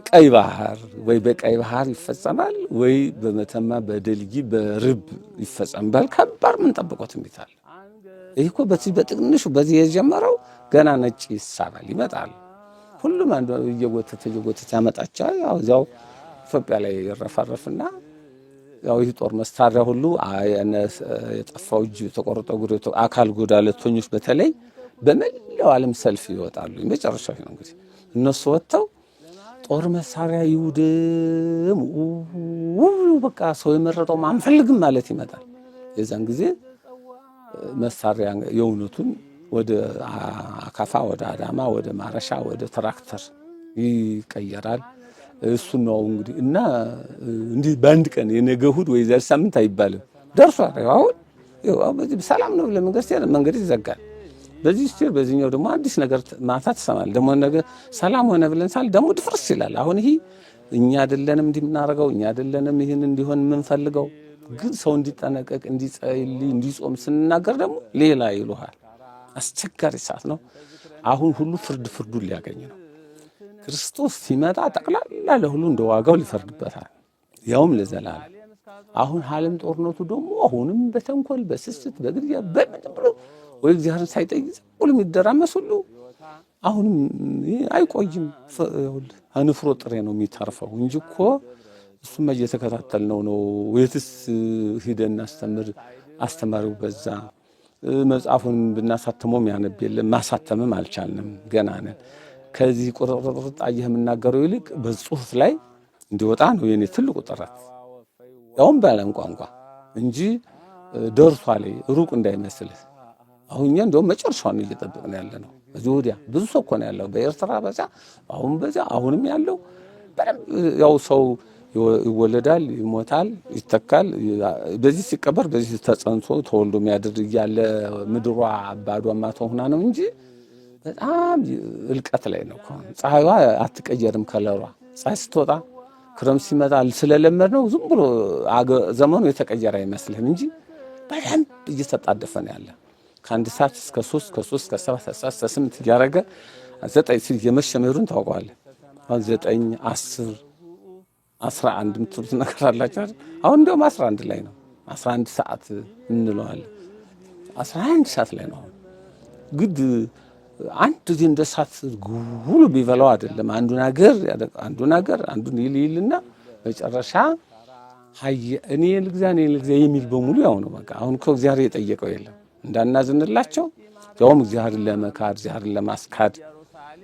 ቀይ ባህር ወይ በቀይ ባህር ይፈጸማል ወይ በመተማ በደልጊ በርብ ይፈጸማል። ከባድ ምን ጠብቆት እንቢታል። ይሄ እኮ በትንሹ በዚህ የጀመረው ገና ነጭ ይሳባል ይመጣል። ሁሉም አንዱ እየጎተተ ያመጣቻል። ያው እዛው ኢትዮጵያ ላይ ይረፈረፍና ያው ይህ ጦር መሳሪያ ሁሉ የጠፋው እጅ የተቆረጠ ጉዳይ አካል ጉዳተኞች በተለይ በመላው ዓለም ሰልፍ ይወጣሉ። መጨረሻው ነው እንግዲህ እነሱ ወጥተው ጦር መሳሪያ ይውደም በቃ ሰው የመረጠው አንፈልግም ማለት ይመጣል። የዛን ጊዜ መሳሪያ የእውነቱን ወደ አካፋ ወደ አዳማ ወደ ማረሻ ወደ ትራክተር ይቀየራል። እሱ ነው እንግዲህ እና እንዲህ በአንድ ቀን የነገ እሑድ ወይ ዛሬ ሳምንት አይባልም ደርሷል። አሁን ሰላም ነው መንገድ ይዘጋል። በዚህ ስቲር በዚህኛው ደግሞ አዲስ ነገር ማታ ትሰማል። ደግሞ ነገ ሰላም ሆነ ብለን ሳል ደግሞ ድፍርስ ይላል። አሁን ይሄ እኛ አይደለንም እንዲምናረጋው እኛ አይደለንም ይሄን እንዲሆን የምንፈልገው ግን ሰው እንዲጠነቀቅ እንዲጸልይ እንዲጾም ስንናገር ደግሞ ሌላ ይሉሃል። አስቸጋሪ ሰዓት ነው። አሁን ሁሉ ፍርዱን ሊያገኝ ነው። ክርስቶስ ሲመጣ ጠቅላላ ለሁሉ እንደዋጋው ሊፈርድበታል፣ ያውም ለዘላለም። አሁን ዓለም ጦርነቱ ደግሞ አሁንም በተንኮል በስስት በግድያ በምን ብሎ ወይ እግዚአብሔርን ሳይጠይቅ ሁሉ የሚደራመስ ሁሉ አሁንም አይቆይም። አንፍሮ ጥሬ ነው የሚታርፈው እንጂ እኮ እሱማ እየተከታተልነው ነው። ወይስ ሂደን አስተማሪው በዛ መጽሐፉን ብናሳተመውም ያነብ የለም። ማሳተምም አልቻልንም፣ ገና ነን። ከዚህ ቁርጥርጥ አየህ የምናገረው ይልቅ በጽሁፍ ላይ እንዲወጣ ነው የኔ ትልቁ ጥረት፣ ያውም ባለም ቋንቋ እንጂ ደርሷ ላይ ሩቅ እንዳይመስልህ። አሁን እኛ እንደውም መጨረሻውን እየጠበቅን ያለ ነው። እዚህ ወዲያ ብዙ ሰው እኮ ነው ያለው በኤርትራ በዛ፣ አሁን በዛ፣ አሁንም ያለው በደንብ ያው ሰው ይወለዳል፣ ይሞታል፣ ይተካል። በዚህ ሲቀበር በዚህ ተጸንሶ ተወልዶ የሚያድር እያለ ምድሯ ባዷማ ሆና ነው እንጂ በጣም እልቀት ላይ ነው። ፀሐይዋ አትቀየርም ከለሯ። ፀሐይ ስትወጣ ክረምት ሲመጣ ስለለመድ ነው ዝም ብሎ ዘመኑ የተቀየረ አይመስልህም እንጂ በደንብ እየተጣደፈ ነው ያለ። ከአንድ ሰዓት እስከ 3 ከ3 እስከ 7 እስከ 8 እያደረገ 9 ሲል የመሸ መሄዱን ታውቀዋለህ። አሁን 9 10 11 የምትሉት ነገር አላችሁ። አሁን እንደውም 11 ላይ ነው። 11 ሰዓት እንለዋለን። 11 ሰዓት ላይ ነው። ግድ አንድ ጊዜ እንደ ሰዓት ጉሉ ቢበላው አይደለም። አንዱን ይልና መጨረሻ እኔ ልግዛ የሚል በሙሉ ያው ነው። በቃ አሁን እኮ እግዚአብሔር የጠየቀው የለም እንዳናዝንላቸው፣ ያውም እግዚአብሔርን ለመካድ እግዚአብሔርን ለማስካድ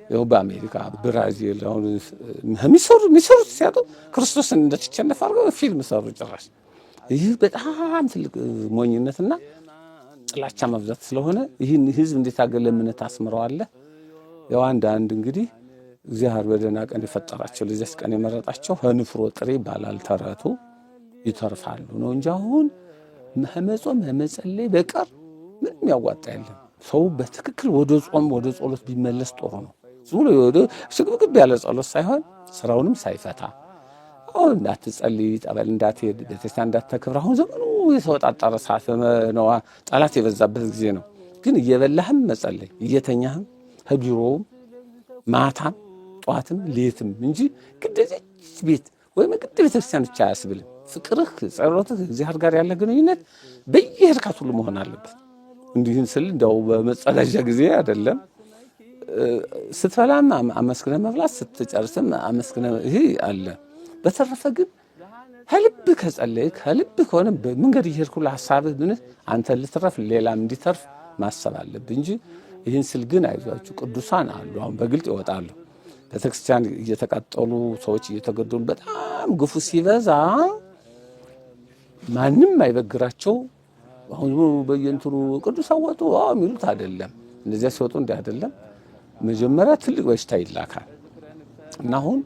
ያው በአሜሪካ ብራዚል አሁን የሚሰሩት ሲያጡ ክርስቶስን እንደተቸነፈ አድርገው ፊልም ሰሩ። ጭራሽ ይህ በጣም ትልቅ ሞኝነትና ጥላቻ መብዛት ስለሆነ ይህን ህዝብ እንዴት አገለምነት ታስምረዋለህ? ያው አንድ እንግዲህ እግዚአብሔር በደህና ቀን የፈጠራቸው ለዚያስ ቀን የመረጣቸው ከንፍሮ ጥሬ ይባላል ተረቱ፣ ይተርፋሉ ነው እንጂ አሁን መጾም መጸለይ በቀር ምንም ያዋጣ የለም። ሰው በትክክል ወደ ጾም ወደ ጸሎት ቢመለስ ጥሩ ነው። ዝም ብሎ ወደ ሽግብግብ ያለ ጸሎት ሳይሆን ስራውንም ሳይፈታ አሁን እንዳትጸልይ፣ ጠበል እንዳትሄድ፣ ቤተክርስቲያን እንዳትከብር። አሁን ዘመኑ የተወጣጠረ ሰዓት ነው፣ ጠላት የበዛበት ጊዜ ነው። ግን እየበላህም መጸለይ እየተኛህም ከቢሮውም ማታም ጧትም ሌትም እንጂ ግዴታ ቤት ወይም ግዴታ ቤተክርስቲያን ብቻ አያስብልም። ፍቅርህ፣ ጸሎትህ እግዚአብሔር ጋር ያለ ግንኙነት በየርካቱ ሁሉ መሆን አለበት። እንዲህን ስል እንደው በመጸለጃ ጊዜ አይደለም። ስትበላም አመስግነ መብላት፣ ስትጨርስም አመስግነ ይሄ አለ። በተረፈ ግን ከልብ ከጸለይ ከልብ ከሆነ በመንገድ እየሄድኩ ለሐሳብህ ምን አንተ ልትረፍ ሌላም እንዲተርፍ ማሰብ አለብህ እንጂ ይህን ስል ግን አይዟችሁ ቅዱሳን አሉ። አሁን በግልጥ ይወጣሉ። ቤተክርስቲያን እየተቃጠሉ ሰዎች እየተገደሉ በጣም ግፉ ሲበዛ ማንም አይበግራቸው። አሁን በየንትኑ ቅዱሳን ወጡ የሚሉት አይደለም። እንደዚያ ሲወጡ እንዲህ አይደለም። መጀመሪያ ትልቅ በሽታ ይላካል እና አሁን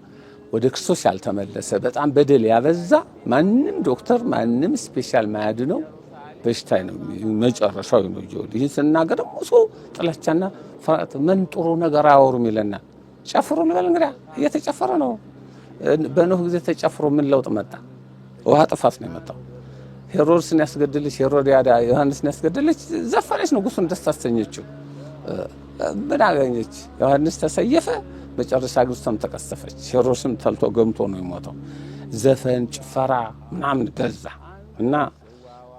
ወደ ክርስቶስ ያልተመለሰ በጣም በደል ያበዛ ማንም ዶክተር ማንም ስፔሻል ማያድነው በሽታ ነው። መጨረሻው ነው ይሁን። ይሄን ስናገር ደግሞ ሰው ጥላቻና ፍርሃት ምን ጥሩ ነገር አያወሩም ይለናል። ጨፍሩ ልበል እንግዲህ እየተጨፈረ ነው። በኖህ ጊዜ ተጨፍሮ ምን ለውጥ መጣ? ውሃ ጥፋት ነው የመጣው። ሄሮድስን ያስገደለች ሄሮድያዳ ዮሐንስን ያስገደለች ዘፈነች፣ ንጉሱን ደስ አሰኘችው። ምን አገኘች? ዮሐንስ ተሰየፈ። መጨረሻ ክርስቶስም ተቀሰፈች። ሄሮድስም ተልቶ ገምቶ ነው የሞተው። ዘፈን ጭፈራ ምናምን በዛ እና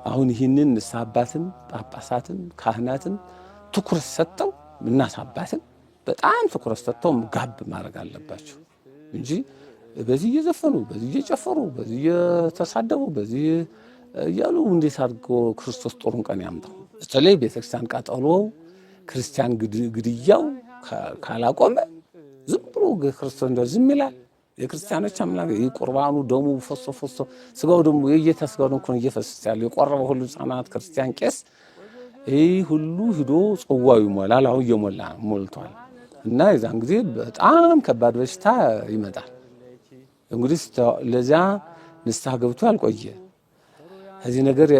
አሁን ይህንን ንስሐ አባትም ጳጳሳትም ካህናትም ትኩረት ሰጥተው እናት አባትም በጣም ትኩረት ሰጥተው ጋብ ማድረግ አለባቸው እንጂ በዚህ እየዘፈኑ በዚህ እየጨፈሩ በዚህ እየተሳደቡ በዚህ እያሉ እንዴት አድርጎ ክርስቶስ ጦሩን ቀን ያምጣው? በተለይ ቤተክርስቲያን ቃጠሎው ክርስቲያን ግድያው ካላቆመ ዝም ብሎ ክርስቶስ እንደው ዝም ይላል። የክርስቲያኖች አምላክ ቁርባኑ ደሙ ፈሶ ስጋው ደሙ የጌታ ስጋው ደሙ ነው እየፈሰሰ ያለው የቆረበው ሁሉ ሕፃናት ክርስቲያን ቄስ ይህ ሁሉ ሂዶ ጽዋው ይሞላል። አሁን እየሞላ ሞልቷል እና የዛን ጊዜ በጣም ከባድ በሽታ ይመጣል። እንግዲህ ለዚያ ንስሐ ገብቶ ያልቆየ ከዚህ ነገር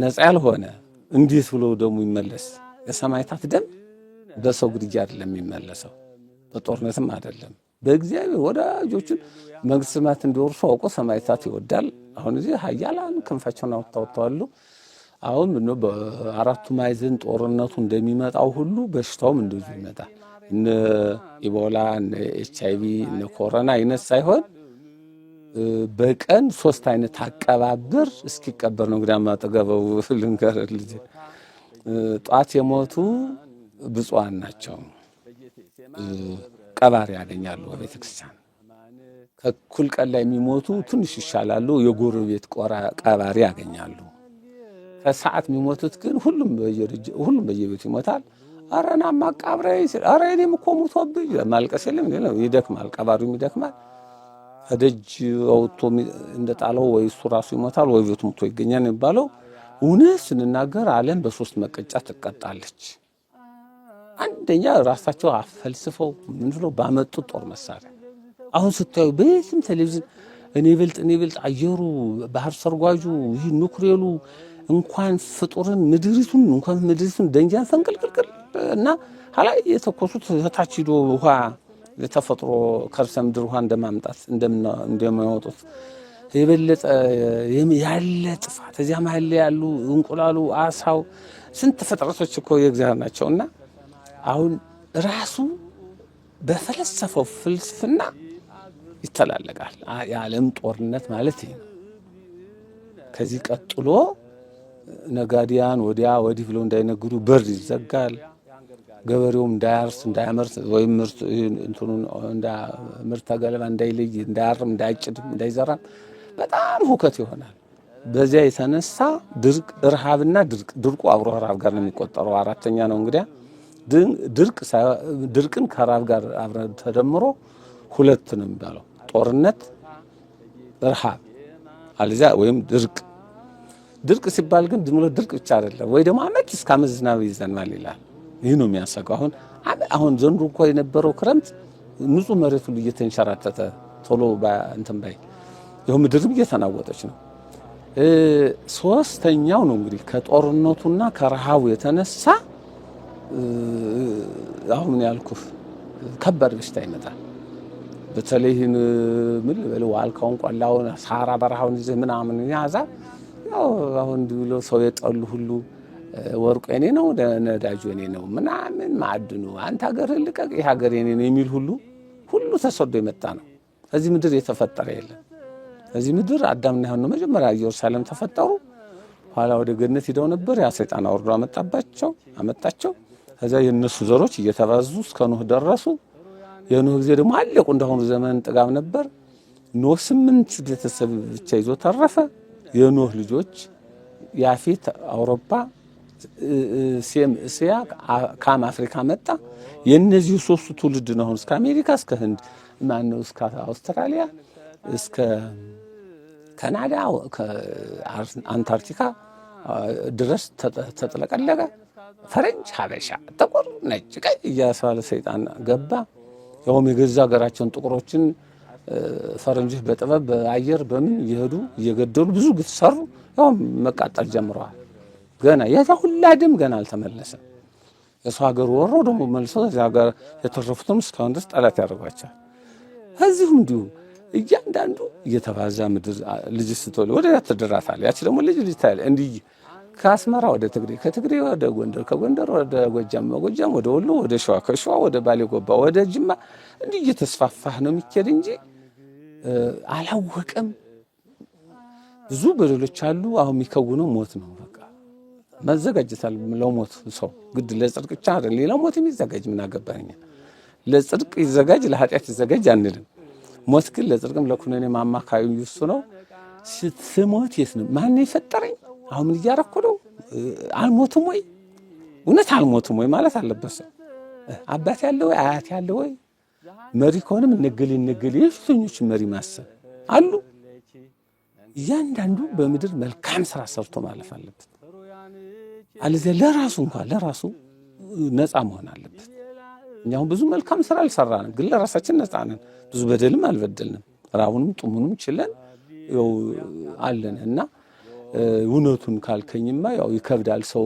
ነፃ ያልሆነ እንዴት ብሎ ደሙ ይመለስ? የሰማዕታት ደም በሰው ግድያ አይደለም የሚመለሰው፣ በጦርነትም አይደለም። በእግዚአብሔር ወዳጆቹን መንግስተ ሰማያት እንዲወርሱ አውቆ ሰማዕታት ይወዳል። አሁን እዚህ ኃያላን ክንፋቸውን አውጥተዋል። አሁን ነው በአራቱ ማዕዘን ጦርነቱ እንደሚመጣው ሁሉ በሽታውም እንደዚሁ ይመጣል። እነ ኢቦላ፣ እነ ኤችአይቪ፣ እነ ኮሮና አይነት ሳይሆን በቀን 3 አይነት አቀባበር እስኪቀበር ነው። እንግዲህ ማጠገበው ልንገርህ ልጅ ጧት የሞቱ ብፁዓን ናቸው፣ ቀባሪ ያገኛሉ በቤተክርስቲያን። ከእኩል ቀን ላይ የሚሞቱ ትንሽ ይሻላሉ፣ የጎረቤት ቀባሪ ያገኛሉ። ከሰዓት የሚሞቱት ግን ሁሉም በየቤቱ ይሞታል። ኧረ ና ማቃብረኝ ሲል ኧረ እኔም እኮ ሞቶብኝ ማልቀስ የለም ይደክማል፣ ቀባሪውም ይደክማል። ከደጅ አውጥቶ እንደጣለው ወይ እሱ ራሱ ይሞታል ወይ ቤቱ ሞቶ ይገኛል የሚባለው እውነት ስንናገር ዓለም በሶስት መቀጫ ትቀጣለች። አንደኛ ራሳቸው አፈልስፈው ምን ብለው ባመጡት ጦር መሳሪያ። አሁን ስታዩ በየትም ቴሌቪዥን እኔ ብልጥ አየሩ ባህር ሰርጓጁ ይህ ኑክሌሩ እንኳን ፍጡርን ምድሪቱን ደንጃን ፈንቅልቅልቅል እና ሀላይ የተኮሱት ታች ሂዶ ውሃ የተፈጥሮ ከርሰ ምድር ውሃ እንደማምጣት እንደሚያወጡት የበለጠ ያለ ጥፋት እዚያ መሀል ላይ ያሉ እንቁላሉ፣ አሳው ስንት ፍጥረቶች እኮ የእግዚአብሔር ናቸውና አሁን ራሱ በፈለሰፈው ፍልስፍና ይተላለቃል። የዓለም ጦርነት ማለት ይሄ ነው። ከዚህ ቀጥሎ ነጋዴያን ወዲያ ወዲህ ብለው እንዳይነግዱ በር ይዘጋል። ገበሬውም እንዳያርስ እንዳያመርት ወይም ምርት ገለባ እንዳይለይ እንዳያርም እንዳያጭድ እንዳይዘራም በጣም ሁከት ይሆናል። በዚያ የተነሳ ረሃብና ድርቁ አብሮ ረሃብ ጋር ነው የሚቆጠረው። አራተኛ ነው እንግዲያ ድርቅን ከረሃብ ጋር አብረ ተደምሮ ሁለት ነው የሚባለው፣ ጦርነት፣ ረሃብ አለዚያ ወይም ድርቅ ሲባል ግን ድምሎ ድርቅ ብቻ አይደለም፣ ወይ ደግሞ ዓመት እስከ ዓመት ዝናብ ይዘንባል ይላል። ይህ ነው የሚያሰጋው። አሁን ዘንድሮ እኮ የነበረው ክረምት ንጹህ መሬት ሁሉ እየተንሸራተተ ቶሎ እንትን ባይ ይኸው ምድርም እየተናወጠች ነው። ሶስተኛው ነው እንግዲህ ከጦርነቱና ከረሃቡ የተነሳ አሁን ያልኩህ ከባድ በሽታ ይመጣል። በተለይ ምን ልበል ዋልካውን፣ ቆላውን፣ ሳራ በረሃውን ይዘህ ምናምን ያዛ ያው አሁን ብሎ ሰው የጠሉ ሁሉ ወርቁ የኔ ነው ነዳጁ የኔ ነው ምናምን ማዕድኑ አንተ ሀገር ልቀቅ ይህ ሀገር የኔ ነው የሚል ሁሉ ተሰዶ የመጣ ነው። እዚህ ምድር የተፈጠረ የለም። እዚህ ምድር አዳምና ሔዋን ነው መጀመሪያ ኢየሩሳሌም ተፈጠሩ። ኋላ ወደ ገነት ሄደው ነበር። ያ ሰይጣን አውርዶ አመጣቸው። ከዛ የነሱ ዘሮች እየተባዙ እስከ ኖህ ደረሱ። የኖህ ጊዜ ደግሞ አለቁ። እንደሆኑ ዘመን ጥጋብ ነበር። ኖህ 8 ቤተሰብ ብቻ ይዞ ተረፈ። የኖህ ልጆች ያፌት አውሮፓ፣ ሴም እስያ፣ ካም አፍሪካ መጣ። የነዚህ ሶስቱ ትውልድ ነው እስከ አሜሪካ እስከ ህንድ ማነው እስከ አውስትራሊያ እስከ ካናዳ ከአንታርክቲካ ድረስ ተጥለቀለቀ። ፈረንጅ፣ ሀበሻ፣ ጥቁር፣ ነጭ፣ ቀይ እያስባለ ሰይጣን ገባ። ያውም የገዛ ሀገራቸውን ጥቁሮችን ፈረንጆች በጥበብ በአየር በምን እየሄዱ እየገደሉ ብዙ ግፍ ሰሩ። ያውም መቃጠል ጀምረዋል። ገና የዛ ሁላ ደም ገና አልተመለሰም። የሰው ሀገር ወሮ ደግሞ መልሶ እዚያ ሀገር የተረፉትም እስካሁን ድረስ ጠላት ያደርጓቸዋል። እዚሁም እንዲሁ እያንዳንዱ እየተባዛ ምድር ልጅ ስትወልድ ወደ ትድራታለህ። ያቺ ደግሞ ልጅ ታያለ እንዲህ ከአስመራ ወደ ትግሬ፣ ከትግሬ ወደ ጎንደር፣ ከጎንደር ወደ ጎጃም፣ ከጎጃም ወደ ወሎ፣ ወደ ሸዋ፣ ከሸዋ ወደ ባሌ ጎባ፣ ወደ ጅማ እንዲህ እየተስፋፋህ ነው የሚኬድ እንጂ አላወቀም። ብዙ በደሎች አሉ። አሁን የሚከውነው ሞት ነው። በቃ መዘጋጀታል ለሞት ሰው ግድ ለጽድቅ ብቻ አይደል። ሌላ ሞት የሚዘጋጅ ምን አገባኝ። ለጽድቅ ይዘጋጅ ለኃጢአት ይዘጋጅ አንልም። ሞት ግን ለጽድቅም ለኩነኔ ማማካዩ እሱ ነው። ስትሞት የት ነው ማን የፈጠረኝ? አሁን ምን እያረኩ ነው? አልሞትም ወይ? እውነት አልሞትም ወይ ማለት አለበት ሰው። አባት ያለ ወይ አያት ያለ ወይ? መሪ ከሆነም ነገሌ የፊተኞች መሪ ማሰብ አሉ። እያንዳንዱ በምድር መልካም ስራ ሰርቶ ማለፍ አለበት። አለዚያ ለራሱ ነፃ መሆን አለበት። እኛው ብዙ መልካም ስራ አልሰራንም፣ ግን ለራሳችን ነፃ ነን። ብዙ በደልም አልበደልንም። ራቡንም ጥሙንም ችለን ያው አለን እና እውነቱን ካልከኝማ ያው ይከብዳል። ሰው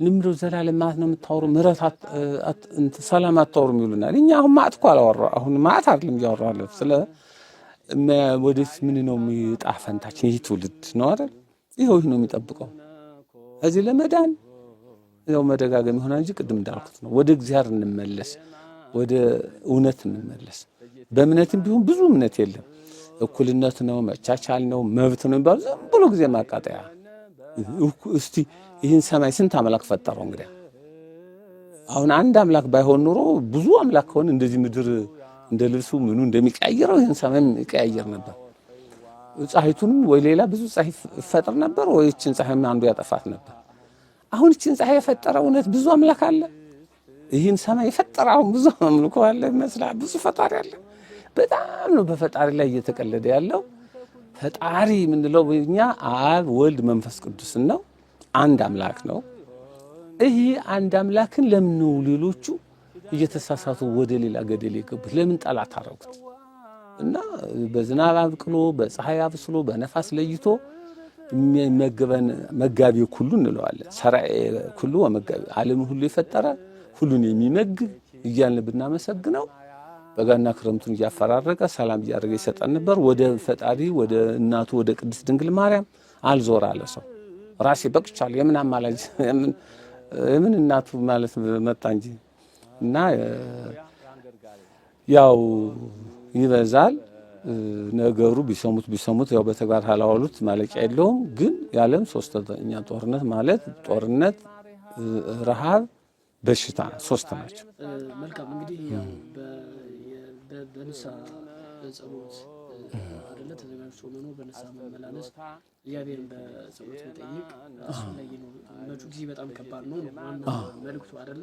ልምዶ ዘላለም ማለት ነው የምታወሩ ምሕረት ሰላም አታወሩም ይሉናል። እኛ አሁን ማዕት እኮ አላወራ አሁን ማዕት አይደለም እያወራለሁ ስለ ወደፊት ምን ነው የሚጣ ፈንታችን ይህ ትውልድ ነው አይደል? ይሄው ነው የሚጠብቀው። እዚህ ለመዳን ያው መደጋገም ይሆናል እንጂ ቅድም እንዳልኩት ነው ወደ እግዚአብሔር እንመለስ፣ ወደ እውነት እንመለስ። በእምነትም ቢሆን ብዙ እምነት የለም። እኩልነት ነው፣ መቻቻል ነው፣ መብት ነው የሚባሉ ዝም ብሎ ጊዜ ማቃጠያ። እስቲ ይህን ሰማይ ስንት አምላክ ፈጠረው? እንግዲህ አሁን አንድ አምላክ ባይሆን ኑሮ ብዙ አምላክ ከሆነ እንደዚህ ምድር እንደ ልብሱ ምኑ እንደሚቀያየረው ይህን ሰማይ ይቀያየር ነበር። ፀሐይቱንም ወይ ሌላ ብዙ ፀሐይ ይፈጥር ነበር ወይ እችን ፀሐይ አንዱ ያጠፋት ነበር። አሁን እችን ፀሐይ የፈጠረ እውነት ብዙ አምላክ አለ። ይህን ሰማይ የፈጠረ አሁን ብዙ አምልኮ አለ ይመስላል። ብዙ ፈጣሪ አለ። በጣም ነው በፈጣሪ ላይ እየተቀለደ ያለው። ፈጣሪ የምንለው እኛ አብ ወልድ መንፈስ ቅዱስ ነው። አንድ አምላክ ነው። ይሄ አንድ አምላክን ለምን ነው ሌሎቹ እየተሳሳቱ ወደ ሌላ ገደል የገቡት? ለምን ጠላት አረጉት? እና በዝናብ አብቅሎ በፀሐይ አብስሎ በነፋስ ለይቶ የሚመገበን መጋቢ ሁሉ እንለዋለን። ሰራኤ ሁሉ ወመጋቢ ዓለም ሁሉ የፈጠረ ሁሉን የሚመግብ እያልን ብናመሰግነው በጋና ክረምቱን እያፈራረቀ ሰላም እያደረገ ይሰጠን ነበር። ወደ ፈጣሪ ወደ እናቱ ወደ ቅድስት ድንግል ማርያም አልዞር አለ ሰው። ራሴ በቅቻለሁ የምን አማላጅ የምን እናቱ ማለት መጣ እንጂ እና ያው ይበዛል ነገሩ። ቢሰሙት ያው በተግባር ካላዋሉት ማለቂያ የለውም። ግን የዓለም ሶስተኛ ጦርነት ማለት ጦርነት፣ ረሃብ፣ በሽታ ሶስት ናቸው። መልካም እንግዲህ ያው በንስሐ በጸሎት አይደለ ተዘጋጅቶ መኖር፣ በንስሐ መመላለስ፣ እግዚአብሔርን በጸሎት መጠየቅ አስፈላጊ ነው። መጪው ጊዜ በጣም ከባድ ነው ዋናው መልእክቱ አይደለ።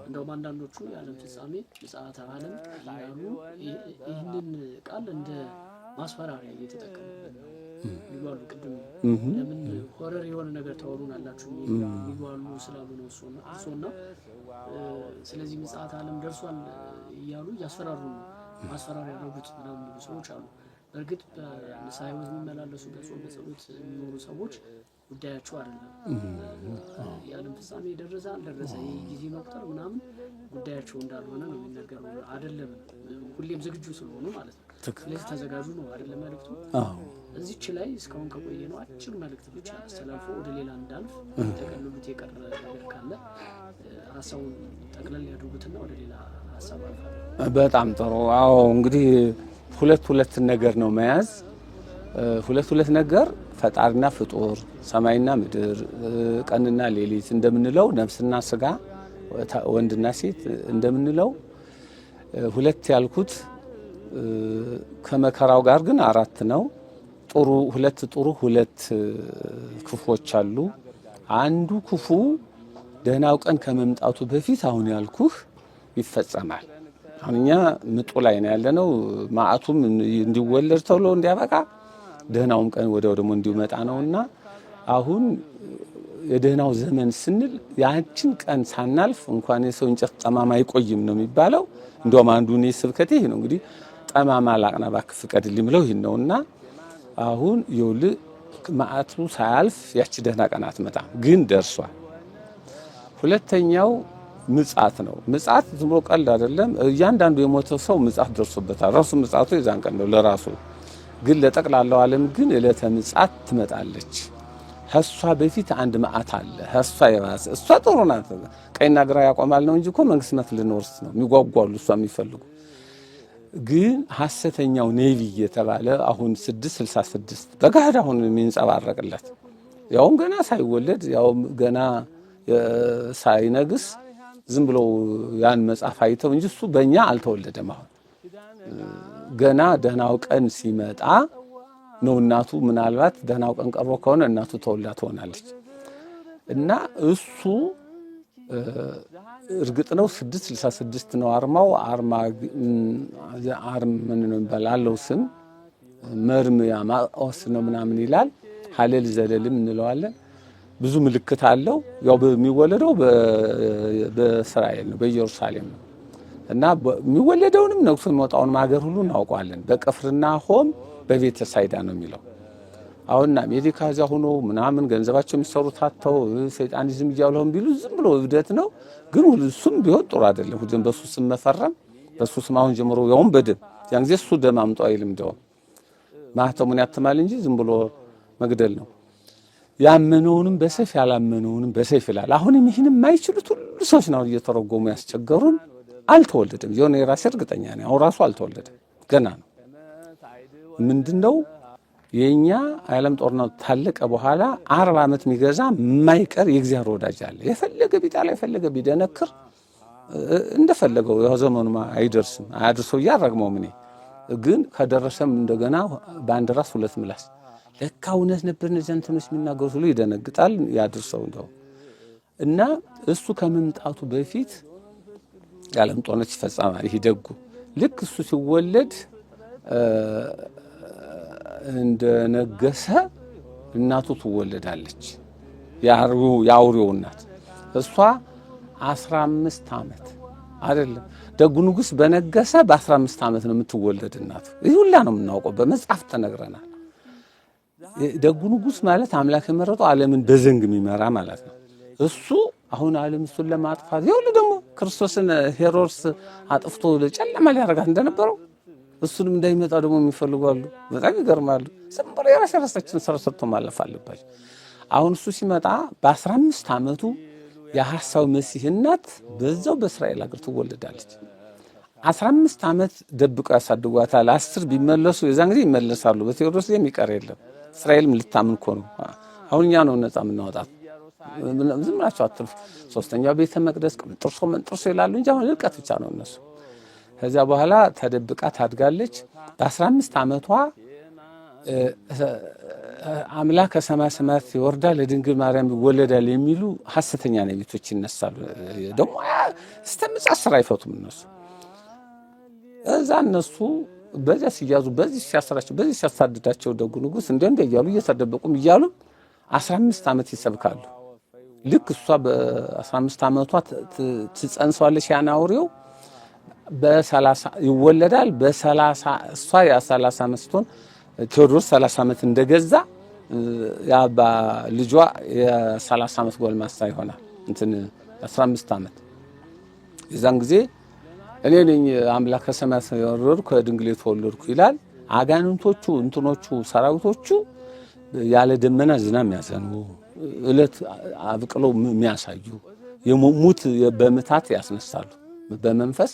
እንደውም አንዳንዶቹ የዓለም ፍጻሜ ምጽአተ ዓለም ያሉ ይህንን ቃል እንደ ማስፈራሪያ እየተጠቀሙበት ነው የሚሉ አሉ። ቅድም ለምን ሆረር የሆነ ነገር ታወሩናላችሁ የሚሉ አሉ ስላሉ ነው እሱና ስለዚህ ምጽአተ ዓለም ደርሷል እያሉ እያስፈራሩ ነው። ማስፈራሪያ ያደረጉት ምናምን የሚሉ ሰዎች አሉ። በእርግጥ በንስሐ ሕይወት የሚመላለሱ በጾም በጸሎት የሚኖሩ ሰዎች ጉዳያቸው አይደለም። የዓለም ፍጻሜ ደረሰ አልደረሰ ይህ ጊዜ መቁጠር ምናምን ጉዳያቸው እንዳልሆነ ነው የሚነገረው። አይደለም ሁሌም ዝግጁ ስለሆኑ ማለት ነው። ስለዚህ ተዘጋጁ ነው አይደለም መልእክቱ። እዚች ላይ እስካሁን ከቆየ ነው አጭር መልእክት ብቻ አስተላልፎ ወደ ሌላ እንዳልፍ ተቀልሉት የቀረ ነገር ካለ ሀሳቡን ጠቅለል ያድርጉትና ወደ ሌላ ሀሳብ አልፋለሁ። በጣም ጥሩ። አዎ እንግዲህ ሁለት ነገር ነው መያዝ። ሁለት ነገር ፈጣሪና ፍጡር፣ ሰማይና ምድር፣ ቀንና ሌሊት እንደምንለው ነፍስና ስጋ፣ ወንድና ሴት እንደምንለው ሁለት ያልኩት ከመከራው ጋር ግን አራት ነው። ሁለት ጥሩ ሁለት ክፉዎች አሉ። አንዱ ክፉ ደህናው ቀን ከመምጣቱ በፊት አሁን ያልኩህ ይፈጸማል። አሁን እኛ ምጡ ላይ ነው ያለነው። ማዕቱም እንዲወለድ ተብሎ እንዲያበቃ ደህናውም ቀን ወዲያው ደግሞ እንዲመጣ ነውና አሁን የደህናው ዘመን ስንል ያችን ቀን ሳናልፍ እንኳን የሰው እንጨት ጠማማ አይቆይም ነው የሚባለው። እንደውም አንዱ እኔ ስብከቴ ይሄ ነው እንግዲህ ጠማማ ላቅና እባክህ ፍቀድልኝ ብለው ይሄን ነውና አሁን ይኸውልህ ማዕቱ ሳያልፍ ያቺ ደህና ቀን አትመጣም፣ ግን ደርሷል። ሁለተኛው ምጽአት ነው። ምጽአት ዝም ብሎ ቀልድ አይደለም። እያንዳንዱ የሞተው ሰው ምጽአት ደርሶበታል። ራሱ ምጽአቱ የዛን ቀን ነው ለራሱ። ግን ለጠቅላላው ዓለም ግን ዕለተ ምጽአት ትመጣለች። ከእሷ በፊት አንድ መዓት አለ። ከእሷ የባሰ እሷ ጥሩ ናት፣ ቀኝና ግራ ያቆማል ነው እንጂ እኮ መንግሥት ልንወርስ ነው የሚጓጓሉ እሷ የሚፈልጉ። ግን ሐሰተኛው ነቢይ የተባለ አሁን 666 በጋድ አሁን የሚንጸባረቅለት ያውም ገና ሳይወለድ ያውም ገና ሳይነግስ ዝም ብሎ ያን መጽሐፍ አይተው እንጂ እሱ በእኛ አልተወለደም። አሁን ገና ደህናው ቀን ሲመጣ ነው እናቱ ምናልባት ደህናው ቀን ቀርቦ ከሆነ እናቱ ተወልዳ ትሆናለች። እና እሱ እርግጥ ነው 666 ነው አርማው። ምን ነው ይባላል ስም መርምያ ማኦስ ነው ምናምን ይላል። ሀለል ዘለልም እንለዋለን። ብዙ ምልክት አለው። ያው በሚወለደው በእስራኤል ነው በኢየሩሳሌም ነው እና የሚወለደውንም ነግሶ የሚወጣውንም ሀገር ሁሉ እናውቀዋለን። በቅፍርናሆም በቤተ ሳይዳ ነው የሚለው። አሁን አሜሪካ እዚያ ሆኖ ምናምን ገንዘባቸው የሚሰሩት አጥተው ሰይጣኒዝም እያለውን ቢሉ ዝም ብሎ እብደት ነው። ግን እሱም ቢሆን ጥሩ አይደለም። ሁሉም በሱ ስም መፈረም በሱ ስም አሁን ጀምሮ ያውም በደም ያን ጊዜ እሱ ደም አምጦ አይልም። እንደውም ማህተሙን ያትማል እንጂ ዝም ብሎ መግደል ነው። ያመነውንም በሰይፍ ያላመነውንም በሰይፍ ይላል። አሁንም ይህን የማይችሉት ሁሉ ሰዎች ነው እየተረጎሙ ያስቸገሩን። አልተወለደም። የሆነ የራሴ እርግጠኛ ነኝ አሁን ራሱ አልተወለደም፣ ገና ነው። ምንድነው የኛ ዓለም ጦርነቱ ታለቀ በኋላ 40 ዓመት የሚገዛ የማይቀር የእግዚአብሔር ወዳጅ አለ። የፈለገ ቢጣላ የፈለገ ቢደነክር እንደፈለገው ያው ዘመኑ አይደርስም አያድርሰው እያረግመው ምን ግን ከደረሰም እንደገና በአንድ ራስ ሁለት ምላስ ለካ እውነት ነበር እነዚህ እንትኖች የሚናገሩት ብሎ ይደነግጣል። ያድርሰው እንደው እና እሱ ከመምጣቱ በፊት የዓለም ጦርነት ይፈጸማል። ይሄ ደጉ ልክ እሱ ሲወለድ እንደነገሰ እናቱ ትወለዳለች። የአውሬው እናት እሷ 15 ዓመት አይደለም ደጉ ንጉሥ በነገሰ በ15 ዓመት ነው የምትወለድ እናቱ። ይህ ሁላ ነው የምናውቀው፣ በመጽሐፍ ተነግረናል። ደጉ ንጉሥ ማለት አምላክ የመረጠው ዓለምን በዘንግ የሚመራ ማለት ነው። እሱ አሁን ዓለም እሱን ለማጥፋት ይሁሉ ደግሞ ክርስቶስን ሄሮድስ አጥፍቶ ለጨለማ ሊያረጋት እንደነበረው እሱንም እንዳይመጣ ደግሞ የሚፈልጓሉ። በጣም ይገርማሉ። ዝም ብሎ የራሳችን ስራ ሰርቶ ማለፍ አለባቸው። አሁን እሱ ሲመጣ በ15 ዓመቱ የሐሳው መሲህ እናት በዛው በእስራኤል ሀገር ትወለዳለች። 15 ዓመት ደብቀው ያሳድጓታል። 10 ቢመለሱ የዛን ጊዜ ይመለሳሉ። በቴዎድሮስ የሚቀር የለም። እስራኤልም ልታምን እኮ ነው። አሁን እኛ ነው ነፃ የምናወጣት። ዝም ብላችሁ አትልፉ። ሶስተኛው ቤተ መቅደስ መንጥርሶ ይላሉ እንጂ አሁን ልቀት ብቻ ነው እነሱ። ከዚያ በኋላ ተደብቃ ታድጋለች። በ15 ዓመቷ አምላክ ከሰማይ ሰማያት ይወርዳል ለድንግል ማርያም ይወለዳል የሚሉ ሐሰተኛ ነቢያቶች ይነሳሉ። ደግሞ እስከምጽአት ስራ አይፈቱም እነሱ። እዛ እነሱ በዚያ ሲያዙ፣ በዚህ ሲያስራቸው፣ በዚህ ሲያሳድዳቸው ደጉ ንጉሥ እንደ እያሉ እየተደበቁም እያሉ 15 ዓመት ይሰብካሉ። ልክ እሷ በ15 ዓመቷ ትጸንሰዋለች። ያን አውሬው በ30 ይወለዳል። በ30 እሷ ያ30 ዓመት ስትሆን ቴዎድሮስ 30 ዓመት እንደገዛ ያ ልጇ የ30 ዓመት ጎልማሳ ይሆናል። 15 ዓመት የዛን ጊዜ እኔ ነኝ አምላክ ከሰማይ የወረድኩ ከድንግል የተወለድኩ ይላል። አጋንንቶቹ እንትኖቹ ሰራዊቶቹ ያለ ደመና ዝናብ የሚያዘንቡ እለት አብቅለው የሚያሳዩ የሙት በምታት ያስነሳሉ። በመንፈስ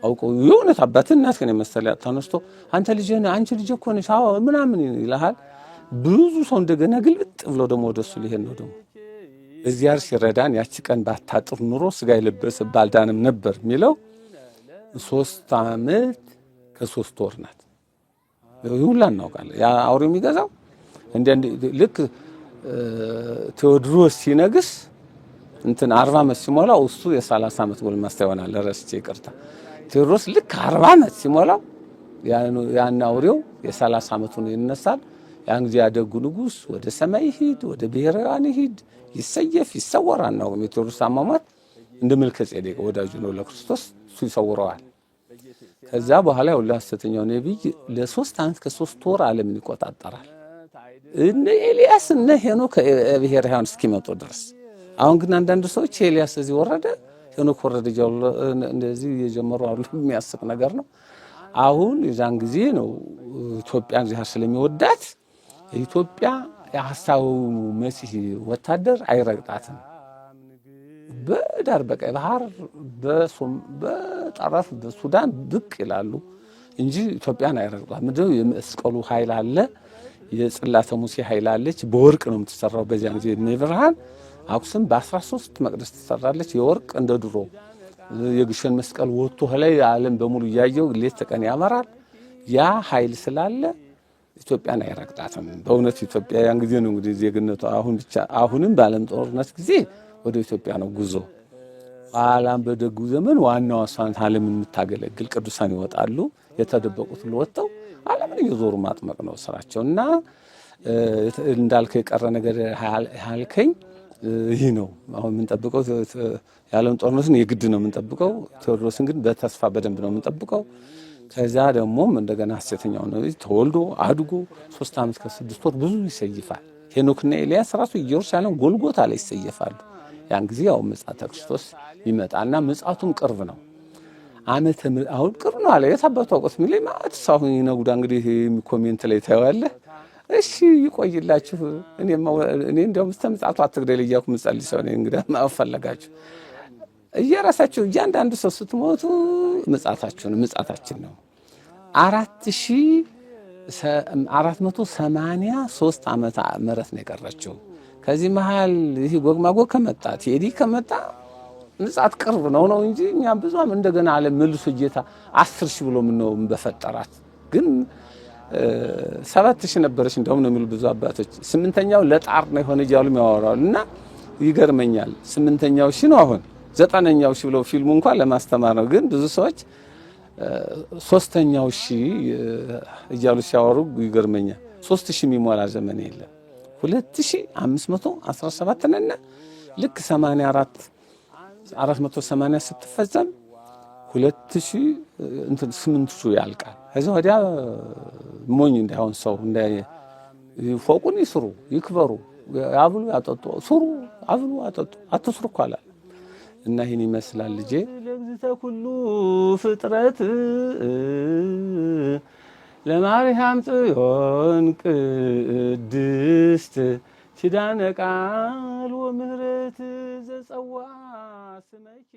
አውቀው የእውነት አባትን እናትህን የመሰለ ተነስቶ አንተ ልጅ ነህ አንቺ ልጅ እኮ ነሽ ምናምን ይልሃል። ብዙ ሰው እንደገና ግልብጥ ብሎ ደግሞ ወደሱ ሊሄድ ነው። ደግሞ እግዚአብሔር ሲረዳን ያቺ ቀን ባታጥር ኑሮ ስጋ የለበሰ ባልዳንም ነበር የሚለው 3 ዓመት ከ3 ወር ናት። ሁላ እናውቃለን። ያ አውሬው የሚገዛው ልክ ቴዎድሮስ ሲነግስ 40 ዓመት ሲሞላው እሱ የ30 ዓመት ጎልማሳ ይሆናል። ረስቼ ይቅርታ። ቴዎድሮስ ልክ 40 ዓመት ሲሞላው ያን አውሬው የ30 ዓመቱን ይነሳል። ያን ጊዜ ያደጉ ንጉሥ ወደ ሰማይ ይሂድ፣ ወደ ብሔራውያን ይሂድ፣ ይሰየፍ፣ ይሰወራል ነው። የቴዎድሮስ አሟሟት እንደ መልከ ጼዴቅ ወዳጁ ነው ለክርስቶስ፣ እሱ ይሰውረዋል። ከዛ በኋላ ሁሉ ሐሰተኛው ነቢይ ለ3 ዓመት ከ3 ወር ዓለምን ይቆጣጠራል። እነ ኤልያስ እነ ሄኖክ ብሔራውያን እስኪመጡ ድረስ። አሁን ግን አንዳንድ ሰዎች ኤልያስ እዚህ ወረደ ሄኖክ ወረደ እንደዚህ እየጀመሩ አሉ። የሚያስቅ ነገር ነው። አሁን የዛን ጊዜ ነው ኢትዮጵያን ዚያ ስለሚወዳት ኢትዮጵያ የሐሳው መሲህ ወታደር አይረግጣትም። በዳር በቀይ ባህር በጠረፍ በሱዳን ብቅ ይላሉ እንጂ ኢትዮጵያን አይረግጧትም። ምንድነው የመስቀሉ ኃይል አለ፣ የጽላተ ሙሴ ኃይል አለች። በወርቅ ነው የምትሰራው። በዚያን ጊዜ ብርሃን አክሱም በ13 መቅደስ ትሰራለች። የወርቅ እንደ ድሮ የግሸን መስቀል ወጥቶ ላይ ዓለም በሙሉ እያየው ሌት ተቀን ያመራል። ያ ኃይል ስላለ ኢትዮጵያን አይረግጣትም። በእውነት ኢትዮጵያ ያን ጊዜ ነው እንግዲህ ዜግነቱ። አሁንም በዓለም ጦርነት ጊዜ ወደ ኢትዮጵያ ነው ጉዞ። ኋላም በደጉ ዘመን ዋናው እሷን ዓለምን የምታገለግል ቅዱሳን ይወጣሉ። የተደበቁት ወጥተው ዓለምን እየዞሩ ማጥመቅ ነው ስራቸውና እንዳልከው የቀረ ነገር ያልከኝ ይህ ነው። አሁን የምንጠብቀው የዓለም ጦርነትን የግድ ነው የምንጠብቀው። ቴዎድሮስን ግን በተስፋ በደንብ ነው የምንጠብቀው። ከዛ ደግሞ እንደገና ሐሰተኛው ነው ተወልዶ አድጎ 3 ዓመት ከ6 ወር ብዙ ይሰይፋል። ሄኖክና ኤልያስ ራሱ ኢየሩሳሌም ጎልጎታ ላይ ይሰይፋሉ። ያን ጊዜ ያው ምጽአተ ክርስቶስ ይመጣና ምጽአቱም ቅርብ ነው። አሁን ቅርብ ነው አለ የታባቱ አውቆት የሚለኝ ማለት ሰው ይነጉዳ እንግዲህ ኮሜንት ላይ ታየዋለህ። እሺ ይቆይላችሁ። እኔ እንደውም ምጽአቱ አትግደል እያልኩ ምጸልይ ሰው ነኝ። እንግዲህ ማፈለጋችሁ እየራሳችሁ እያንዳንዱ ሰው ስትሞቱ ምጽአታችን ነው። 4483 ዓመተ ምህረት ነው የቀረችው። ከዚህ መሃል ይህ ጎግ ማጎግ ከመጣ ቴዲ ከመጣ ምጽአት ቅርብ ነው እንጂ እኛ ብዙም እንደገና ዓለም መልሶ ጌታ 10 ሺህ ብሎ ምን ነው በፈጠራት ግን 7000 ነበረች እንደውም ነው የሚሉ ብዙ አባቶች። 8ኛው ለጣር ነው የሆነ እያሉ ያወራሉ እና ይገርመኛል። 8ኛው ሺህ ነው አሁን 9ኛው ሺህ ብለው ፊልሙ እንኳን ለማስተማር ነው። ግን ብዙ ሰዎች 3ኛው ሺህ እያሉ ሲያወሩ ይገርመኛል። 3000 የሚሞላ ዘመን የለም። 2517 ነን። ልክ 480 ስትፈጸም 800 ያልቃል። ከዛ ወዲያ ሞኝ እንዳይሆን ሰው ፎቁን ይስሩ ይክበሩ፣ አብሉ ያጠጡ፣ ስሩ አብሉ አጠጡ፣ አትስሩ እኮ አላለም እና ይህን ይመስላል ልጄ። ለግዝተ ኩሉ ፍጥረት ለማርያም ጽዮን ቅድስት ኪዳነ ቃል ወምህረት ዘጸዋ ስመኪ